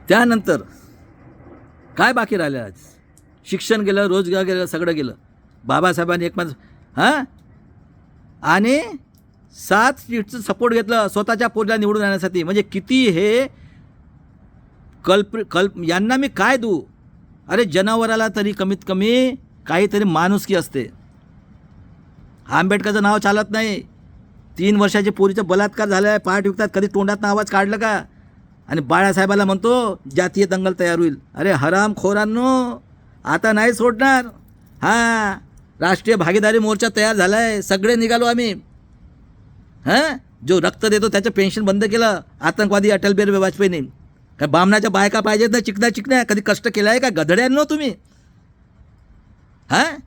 त्यानंतर काय बाकी राहिलं? आज शिक्षण गेलं, रोजगार गेलं, सगळं गेलं. बाबासाहेबांनी एक आणि 7 सीटचं सपोर्ट घेतलं स्वतःच्या पोरीला निवडून आणण्यासाठी. म्हणजे किती हे यांना मी काय देऊ? अरे जनावराला तरी कमीत कमी काहीतरी माणुसकी असते. आंबेडकरचं नाव चालत नाही. 3 वर्षाच्या पोरीचं बलात्कार झाला आहे, पाठ विकतात, कधी तोंडातनं आवाज काढलं का? आणि बाळासाहेबाला म्हणतो जातीय दंगल तयार होईल. अरे हरामखोरांनो, आता नाही सोडणार. हां, राष्ट्रीय भागीदारी मोर्चा तयार झाला आहे, सगळे निघालो आम्ही. हां, जो रक्त देतो त्याचं पेन्शन बंद केलं आतंकवादी अटल बिहारी वाजपेयीने. काय बामणाच्या बायका पाहिजेत ना चिकण्या? कधी कष्ट केलं आहे का गधड्यांनो तुम्ही? हां,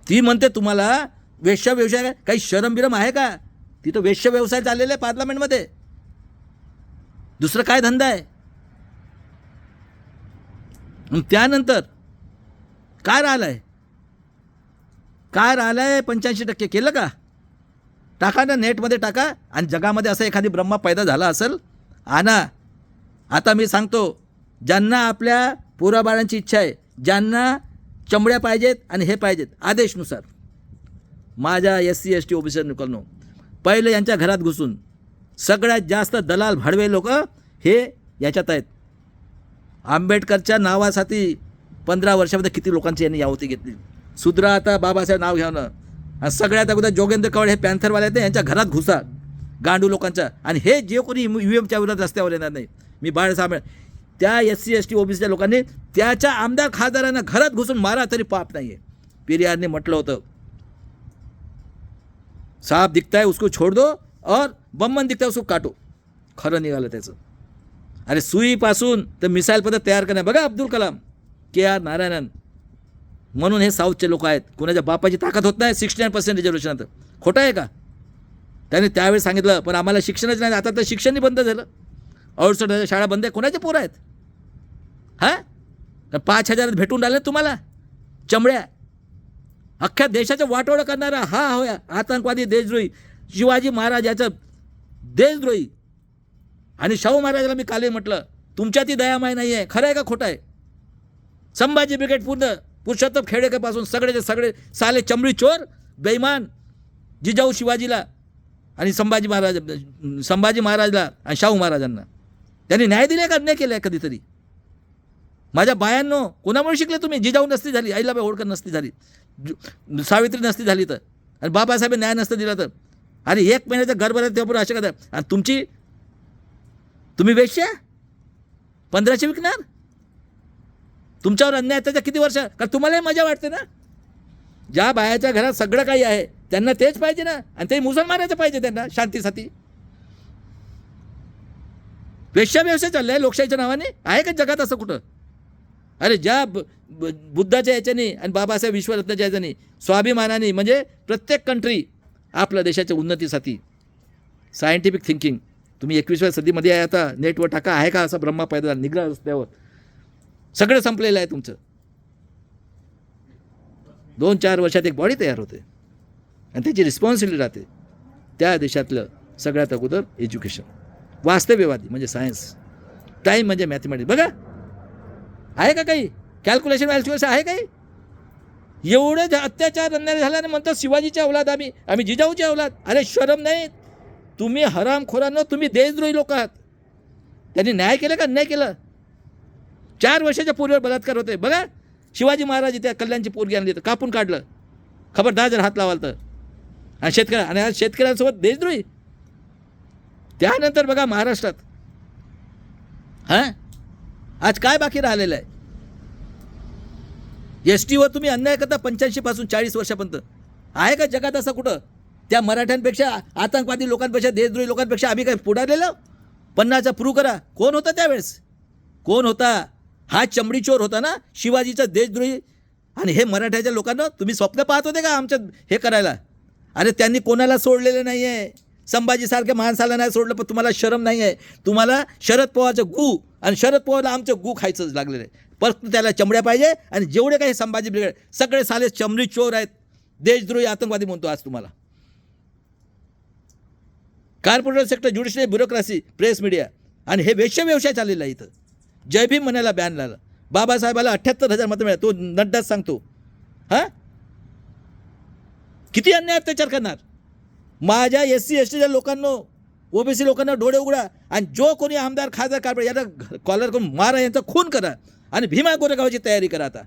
ती म्हणते तुम्हाला वेश्या व्यवसाय, काही शरम बिरम आहे का? तिथं वेश्य व्यवसाय चाललेला आहे पार्लमेंटमध्ये. दुसरं काय धंदा आहे? त्यानंतर काय राहिलं आहे? 85% केलं का? टाका ना, नेटमध्ये टाका. आणि जगामध्ये असं एखादी ब्रह्मा पैदा झाला असेल आणा. आता मी सांगतो, ज्यांना आपल्या पोराबाळांची इच्छा आहे, ज्यांना चमड्या पाहिजेत आणि हे पाहिजेत, आदेशनुसार माझ्या SC ST OBC लोकांनो, पहिले यांच्या घरात घुसून सगळ्यात जास्त दलाल भडवे लोक हे याच्यात आहेत. आंबेडकरच्या नावासाठी 15 वर्षामध्ये किती लोकांची यांनी यावती घेतली. सुधरा आता बाबासाहेब नाव घ्यावं. आणि सगळ्यात अगोदर जोगेंद्र कवडे हे पॅन्थरवाले आहेत, यांच्या घरात घुसा गांडू लोकांच्या. आणि हे जे कोणी UVMच्या विरोधात रस्त्यावर येणार नाही, मी बाळासाहेब त्या SC ST OBCच्या लोकांनी त्याच्या आमदार खासदारांना घरात घुसून मारा तरी पाप नाही आहे. पेरियारने म्हटलं होतं, साप दिखता है उसको छोड़ दो और बम्मन दिखता है उसको काटो. खरं निघालं त्याचं. अरे सुईपासून तर मिसाईल पद्धत तयार करणे. बघा अब्दुल कलाम, KR नारायणन, म्हणून हे साऊथचे लोक आहेत. कुणाच्या बापाची ताकद होत नाही 69% रिझर्वेशन. आता खोटं आहे का? त्याने त्यावेळी सांगितलं, पण आम्हाला शिक्षणच नाही. आता तर शिक्षणही बंद झालं. 68,000 शाळा बंद आहे. कोणाचे पोरं आहेत? हां, 5,000 भेटून राहिले तुम्हाला चमड्या. अख्ख्या देशाचं वाटोळं करणारा हा होया आतंकवादी देशद्रोही शिवाजी महाराज याचं देशद्रोही. आणि शाहू महाराजाला मी कालही म्हटलं, तुमच्यात ती दयामाय नाही आहे. खरं आहे का खोटं आहे? संभाजी ब्रिगेड पूर्ण पुरुषोत्तम खेडेकरपासून सगळेचे सगळे साले चमडी चोर बेईमान जिजाऊ शिवाजीला आणि संभाजी महाराजला आणि शाहू महाराजांना त्यांनी न्याय दिले का? नाही केलं कधीतरी? माझ्या बायांनो, कोणामुळे शिकले तुम्ही? जिजाऊ नसती झाली, अहिल्याबाई होळकर नसती झाली, सावित्री नसती झाली तर, आणि बाबासाहेब न्याय नसतं दिला तर. अरे 1 महिन्याचं घर भरत तेव्हा अशा करता. आणि तुम्ही वेश्या 1500 विकणार? तुमच्यावर अन्याय त्याच्या किती वर्ष? कारण तुम्हालाही मजा वाटते ना. ज्या बायाच्या घरात सगळं काही आहे त्यांना तेच पाहिजे ना, आणि ते मुसलमानाचं पाहिजे त्यांना शांतीसाठी. वेश्या व्यवसाय चाललाय लोकशाहीच्या नावाने. आहे का जगात असं कुठं? अरे ज्या बुद्धाच्या याच्याने आणि बाबासाहेब विश्वरत्नाच्या याच्याने स्वाभिमानाने, म्हणजे प्रत्येक कंट्री आपल्या देशाच्या उन्नतीसाठी सायंटिफिक थिंकिंग. तुम्ही 21व्या सदीमध्ये आहे. आता नेटवर टाका, आहे का असा ब्रह्मा पैदा निघला रस्त्यावर? सगळं संपलेलं आहे तुमचं. 2-4 वर्षात एक बॉडी तयार होते आणि त्याची रिस्पॉन्सिबिलिटी राहते. त्या देशातलं सगळ्यात अगोदर एज्युकेशन, वास्तव्यवादी म्हणजे सायन्स, टाईम म्हणजे मॅथमॅटिक्स. बघा, आहे का काही कॅल्क्युलेशन वॅल्क्युलेशन आहे काही? एवढे अत्याचार अन्याय झाल्याने म्हणतात शिवाजीच्या अवलाद आम्ही जिजाऊची अवलाद. अरे शरम नाही? तुम्ही हरामखोरांनो, तुम्ही देशद्रोही लोक आहात. त्यांनी न्याय केलं का? नाही केलं. 4 वर्षाच्या पोरीवर बलात्कार होते. बघा, शिवाजी महाराज इथे कल्याणची पोरगी आणली तर कापून काढलं. खबरदार जर हात लावाल तर. आणि आज शेतकऱ्यांसोबत देशद्रोही. त्यानंतर बघा महाराष्ट्रात आज काय बाकी राहिलेलं आहे? STवर तुम्ही अन्याय करता 85 पासून 40 वर्षापर्यंत. आहे का जगात असं कुठं? त्या मराठ्यांपेक्षा, आतंकवादी लोकांपेक्षा, देशद्रोही लोकांपेक्षा आम्ही काय पुढारलेलं? 50चा प्रूव्ह करा. कोण होता त्यावेळेस? कोण होता? हा चमडी चोर होता ना, शिवाजीचा देशद्रोही. आणि हे मराठ्याच्या लोकांना तुम्ही स्वप्न पाहत होते का आमच्या हे करायला? अरे त्यांनी कोणाला सोडलेलं नाही आहे. संभाजीसारख्या माणसाला नाही सोडलं, पण तुम्हाला शरम नाही आहे. तुम्हाला शरद पवारचं गू आणि शरद पवारला आमचं गू खायचं लागलेलं आहे. परत त्याला चमड्या पाहिजे. आणि जेवढे काही संभाजी ब्रिगेड सगळे साले चमडी चोर आहेत, देशद्रोही आतंकवादी म्हणतो आज तुम्हाला. Corporate sector, judicial, bureaucracy, press, media, आणि हे वेश्य व्यवसाय चाललेला आहे इथं. जय भीम म्हणायला बॅन लावला. बाबासाहेबाला 78,000 मतं मिळाली. तो नड्डाच सांगतो. हां, किती अन्याय अत्याचार करणार. माझ्या SC STच्या लोकांना, OBC लोकांना डोळे उघडा आणि जो कोणी आमदार खासदार कारभार यांना कॉलर करून मारा, यांचा खून करा आणि भीमा कोरेगावची तयारी करा. आता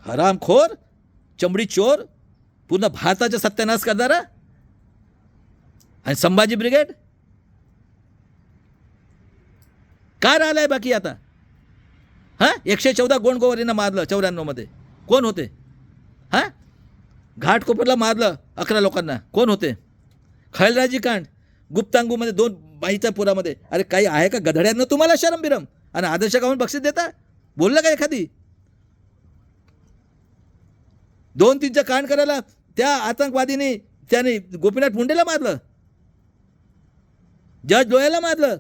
हरामखोर, चमडी चोर, पूर्ण भारताचा सत्यानाश करणारा. आणि संभाजी ब्रिगेड काय राहिलं बाकी आता. हां, 114 गोंडगोवारींना मारलं 94 मध्ये. कोण होते? हां, घाटकोपरला मारलं 11 लोकांना. कोण होते? खैलराजी कांड, गुप्तांगूमध्ये 2 बाईच्या पुरामध्ये. अरे काही आहे का गधड्यांना तुम्हाला शरम बिरम? आणि आदर्श गावात बक्षीस देता? बोललं का एखादी? 2-3चं कांड करायला त्या आतंकवादीने त्याने गोपीनाथ मुंडेला मारलं, जज लोयाला मारलं.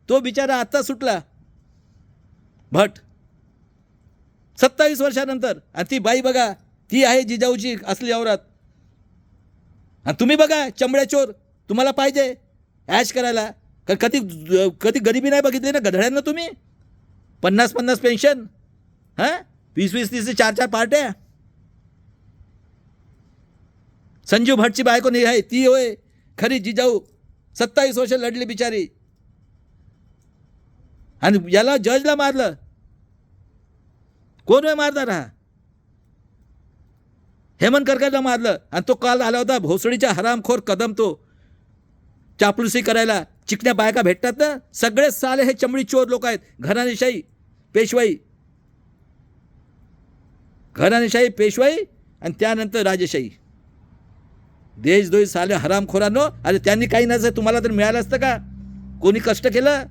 तो बिचारा आत्ता सुटला भट 27 वर्षानंतर. आणि ती बाई बघा, ती आहे जिजाऊची असली औरत. आणि तुम्ही बघा चमड्या चोर, तुम्हाला पाहिजे ॲश करायला. कधी कधी गरिबी नाही बघितली ना गधड्यांना तुम्ही. 50-50 पेन्शन, हां, 20-20, 30, 4-4 पार्ट्या. संजीव भटची बायको नाही आहे ती होय खरी जिजाऊ. 27 वर्ष लढली बिचारी. आणि याला जजला मारलं. कोण होय मारणार? हा हेमंत करकरला मारलं. आणि तो काल आला होता भोसडीचा हरामखोर कदम. तो चापलुसी करायला चिकण्या बायका भेटतात ना, सगळे साले हे चमडी चोर लोक आहेत. घराणेशाही, पेशवाई, घराणेशाही, पेशवाई आणि त्यानंतर राजेशाही. देशद्रोही साले हरामखोरांनो. अरे त्यांनी काही नसतं तुम्हाला तर मिळालं असतं का? कोणी कष्ट केलं?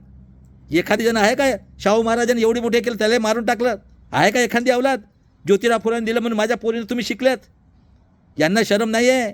एखादी जण आहे काय? शाहू महाराजांनी एवढी मोठे केलं त्याला मारून टाकलं आहे का? एखादी अवलाद ज्योतिराव फुलांनी दिलं म्हणून माझ्या पोरीनं तुम्ही शिकल्यात. यांना शरम नाही आहे.